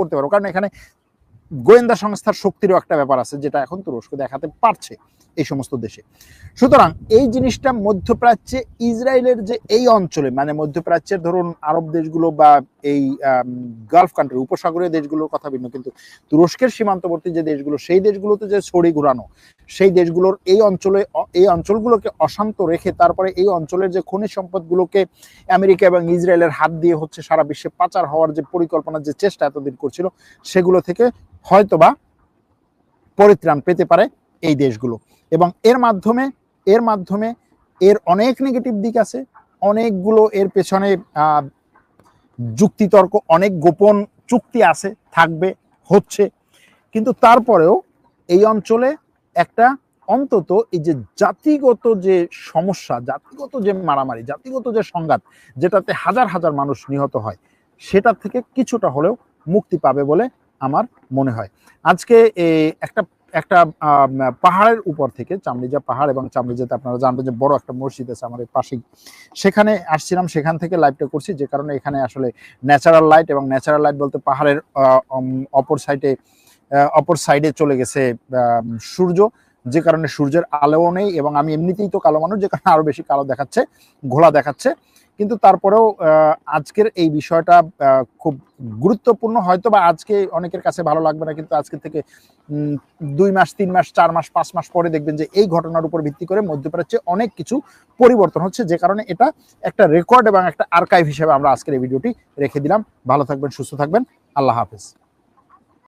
করতে পারবো, কারণ এখানে গোয়েন্দা সংস্থার শক্তিরও একটা ব্যাপার আছে, যেটা এখন তুরস্ক দেখাতে পারছে এই সমস্ত দেশে। সুতরাং এই জিনিসটা মধ্যপ্রাচ্যে ইসরায়েলের যে এই অঞ্চলে, মানে মধ্যপ্রাচ্যের ধরুন আরব দেশগুলো বা এই গালফ কান্ট্রি, উপসাগরীয় দেশগুলোর কথা ভিন্ন, কিন্তু তুরস্কের সীমান্তবর্তী যে দেশগুলো, সেই দেশগুলোতে যে ছড়ি ঘুরানো, সেই দেশগুলোর এই অঞ্চলগুলোকে অশান্ত রেখে তারপরে এই অঞ্চলের যে খনিজ সম্পদগুলোকে আমেরিকা এবং ইসরায়েলের হাত দিয়ে হচ্ছে সারা বিশ্বে পাচার হওয়ার যে পরিকল্পনার যে চেষ্টা এতদিন করছিল, সেগুলো থেকে হয়তোবা পরিত্রাণ পেতে পারে এই দেশগুলো। এবং এর মাধ্যমে এর অনেক নেগেটিভ দিক আছে, অনেকগুলো এর পেছনে যুক্তিতর্ক, অনেক গোপন চুক্তি আছে, থাকবে, হচ্ছে। কিন্তু তারপরেও এই অঞ্চলে একটা অন্তত এই যে জাতিগত যে সমস্যা, জাতিগত যে মারামারি, জাতিগত যে সংঘাত, যেটাতে হাজার হাজার মানুষ নিহত হয়, সেটা থেকে কিছুটা হলেও মুক্তি পাবে বলে আমার মনে হয়। আজকে একটা একটা পাহাড়ের উপর থেকে, চামড়িজা পাহাড়, এবং চামড়িজাতে আপনারা জানবেন যে বড় একটা মসজিদ আছে আমাদের পাশেই, সেখানে আসছিলাম, সেখান থেকে লাইভটা করছি, যে কারণে এখানে আসলে ন্যাচারাল লাইট, এবং ন্যাচারাল লাইট বলতে পাহাড়ের অপর সাইডে চলে গেছে সূর্য, যে কারণে সূর্যের আলোও নেই, এবং আমি এমনিতেই তো কালো মানুষ, যে কারণে আরো বেশি কালো দেখাচ্ছে, ঘোলা দেখাচ্ছে। কিন্তু তারপরেও আজকের এই বিষয়টা খুব গুরুত্বপূর্ণ। হয়তো বা আজকে অনেকের কাছে ভালো লাগবে না, কিন্তু আজকে থেকে 2 মাস, 3 মাস, 4 মাস, 5 মাস পরে দেখবেন যে এই ঘটনার উপর ভিত্তি করে মধ্যপ্রাচ্যে অনেক কিছু পরিবর্তন হচ্ছে, যে কারণে এটা একটা রেকর্ড এবং একটা আর্কাইভ হিসেবে আমরা আজকের এই ভিডিওটি রেখে দিলাম। ভালো থাকবেন, সুস্থ থাকবেন, আল্লাহ হাফেজ।